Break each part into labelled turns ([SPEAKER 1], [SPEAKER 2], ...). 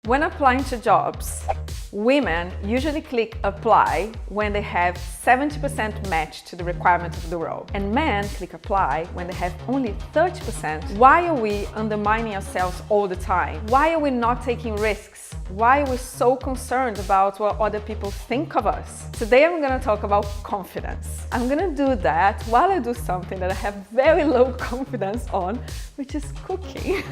[SPEAKER 1] When applying to jobs, women usually click apply when they have 70% match to the requirements of the role, and men click apply when they have only 30%. Why are we undermining ourselves all the time? Why are we not taking risks? Why are we so concerned about what other people think of us? Today I'm going to talk about confidence. I'm going to do that while I do something that I have very low confidence on, which is cooking.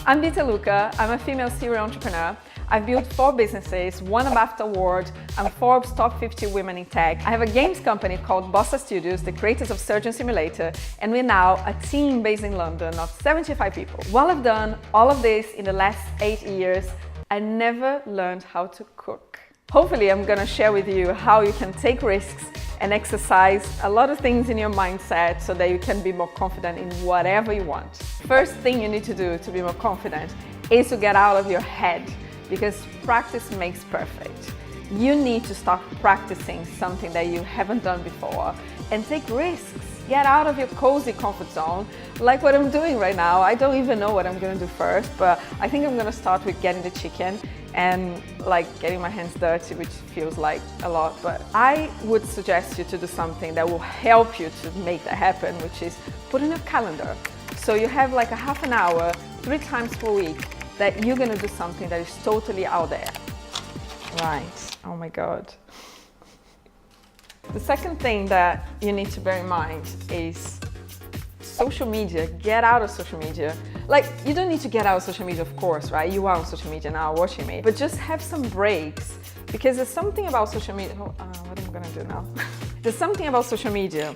[SPEAKER 1] I'm Beta Lucca. I'm a female serial entrepreneur. I've built 4 businesses, won a BAFTA Award, I'm Forbes top 50 women in tech. I have a games company called Bossa Studios, the creators of Surgeon Simulator, and we're now a team based in London of 75 people. While I've done all of this in the last 8 years, I never learned how to cook. Hopefully, I'm going to share with you how you can take risks and exercise a lot of things in your mindset so that you can be more confident in whatever you want. First thing you need to do to be more confident is to get out of your head, because practice makes perfect. You need to start practicing something that you haven't done before and take risks. Get out of your cozy comfort zone, like what I'm doing right now. I don't even know what I'm gonna do first, but I think I'm gonna start with getting the chicken and like getting my hands dirty, which feels like a lot. But I would suggest you to do something that will help you to make that happen, which is put in your calendar. So you have like a half an hour, 3 times per week, that you're gonna do something that is totally out there. Right, oh my God. The second thing that you need to bear in mind is social media. Get out of social media. Like, you don't need to get out of social media, of course, right? You are on social media now watching me, but just have some breaks, because there's something about social media. What am I gonna do now? There's something about social media,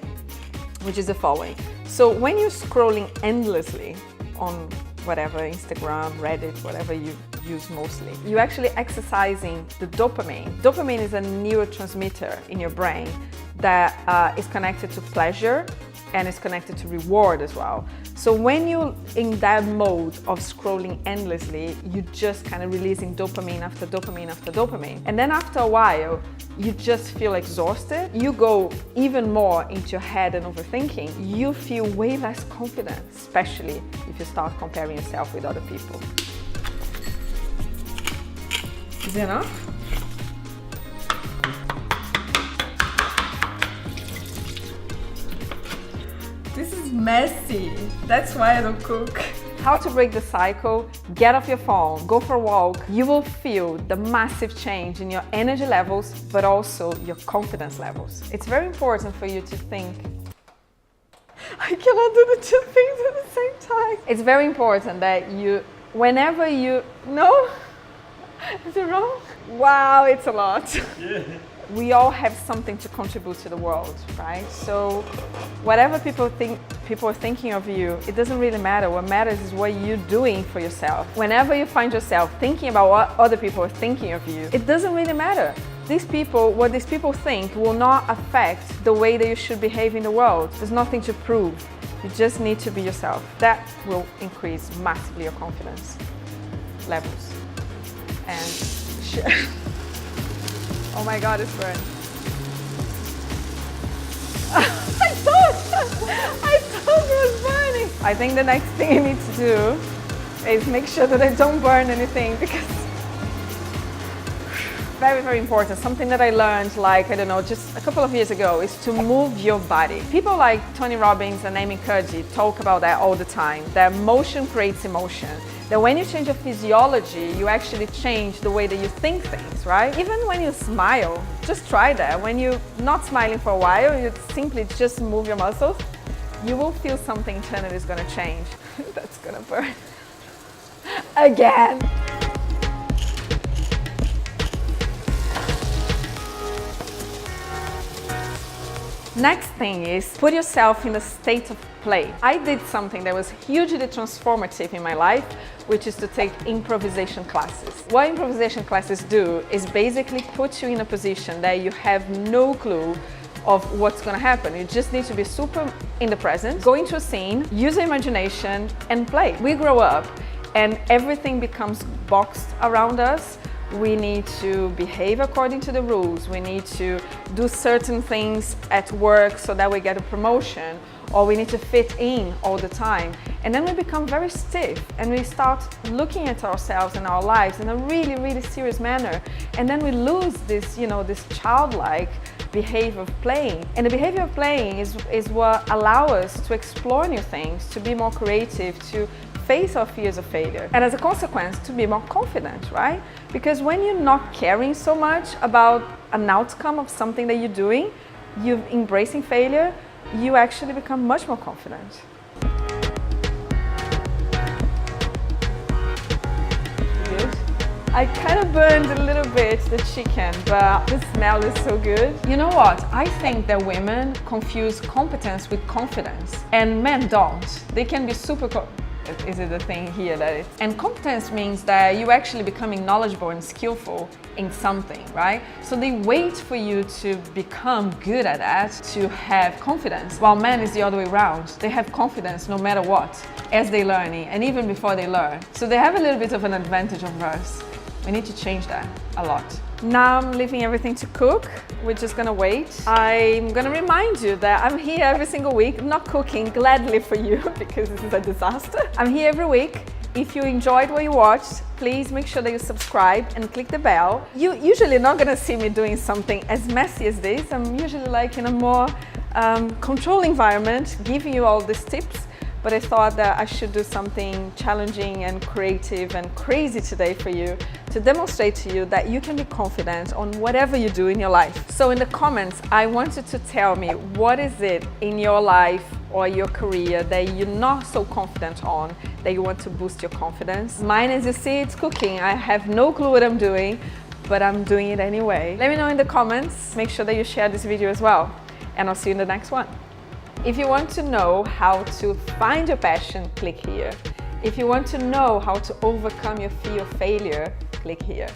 [SPEAKER 1] which is the following. So when you're scrolling endlessly on whatever, Instagram, Reddit, whatever you use mostly, you're actually exercising the dopamine. Dopamine is a neurotransmitter in your brain that is connected to pleasure and is connected to reward as well. So when you're in that mode of scrolling endlessly, you're just kind of releasing dopamine after dopamine after dopamine. And then after a while, you just feel exhausted. You go even more into your head and overthinking. You feel way less confident, especially if you start comparing yourself with other people. Is it enough? This is messy. That's why I don't cook. How to break the cycle? Get off your phone, go for a walk. You will feel the massive change in your energy levels, but also your confidence levels. It's very important for you to think, I cannot do the 2 things at the same time. It's very important that you, whenever you, no? Is it wrong? Wow, it's a lot. Yeah. We all have something to contribute to the world, right? So whatever people are thinking of you, it doesn't really matter. What matters is what you're doing for yourself. Whenever you find yourself thinking about what other people are thinking of you, it doesn't really matter. What these people think will not affect the way that you should behave in the world. There's nothing to prove. You just need to be yourself. That will increase massively your confidence levels. And oh my God, it's burning. I thought it was burning. I think the next thing you need to do is make sure that I don't burn anything, because very, very important. Something that I learned, like, I don't know, just a couple of years ago, is to move your body. People like Tony Robbins and Amy Cuddy talk about that all the time, that motion creates emotion. That when you change your physiology, you actually change the way that you think things, right? Even when you smile, just try that. When you're not smiling for a while, you simply just move your muscles, you will feel something internally is gonna change. That's gonna burn. Again. Next thing is put yourself in the state of play. I did something that was hugely transformative in my life, which is to take improvisation classes. What improvisation classes do is basically put you in a position that you have no clue of what's going to happen. You just need to be super in the present, go into a scene, use your imagination and play. We grow up and everything becomes boxed around us. We need to behave according to the rules. We need to do certain things at work so that we get a promotion. or we need to fit in all the time. And then we become very stiff and we start looking at ourselves and our lives in a really, really serious manner. And then we lose this, this childlike behavior of playing. And the behavior of playing is what allows us to explore new things, to be more creative, to face our fears of failure, and as a consequence to be more confident, right? Because when you're not caring so much about an outcome of something that you're doing, you're embracing failure, you actually become much more confident. Good. I kind of burned a little bit the chicken, but the smell is so good. You know what? I think that women confuse competence with confidence, and men don't. They can be super is it the thing here that it's... And competence means that you're actually becoming knowledgeable and skillful in something, right? So they wait for you to become good at that to have confidence, while men is the other way around. They have confidence no matter what, as they're learning and even before they learn. So they have a little bit of an advantage over us. We need to change that a lot. Now I'm leaving everything to cook. We're just gonna wait. I'm gonna remind you that I'm here every single week, not cooking gladly for you because this is a disaster. I'm here every week. If you enjoyed what you watched, please make sure that you subscribe and click the bell. You're usually not gonna see me doing something as messy as this. I'm usually like in a more controlled environment, giving you all these tips. But I thought that I should do something challenging and creative and crazy today for you to demonstrate to you that you can be confident on whatever you do in your life. So in the comments, I want you to tell me what is it in your life or your career that you're not so confident on, that you want to boost your confidence. Mine, as you see, it's cooking. I have no clue what I'm doing, but I'm doing it anyway. Let me know in the comments. Make sure that you share this video as well. And I'll see you in the next one. If you want to know how to find your passion, click here. If you want to know how to overcome your fear of failure, click here.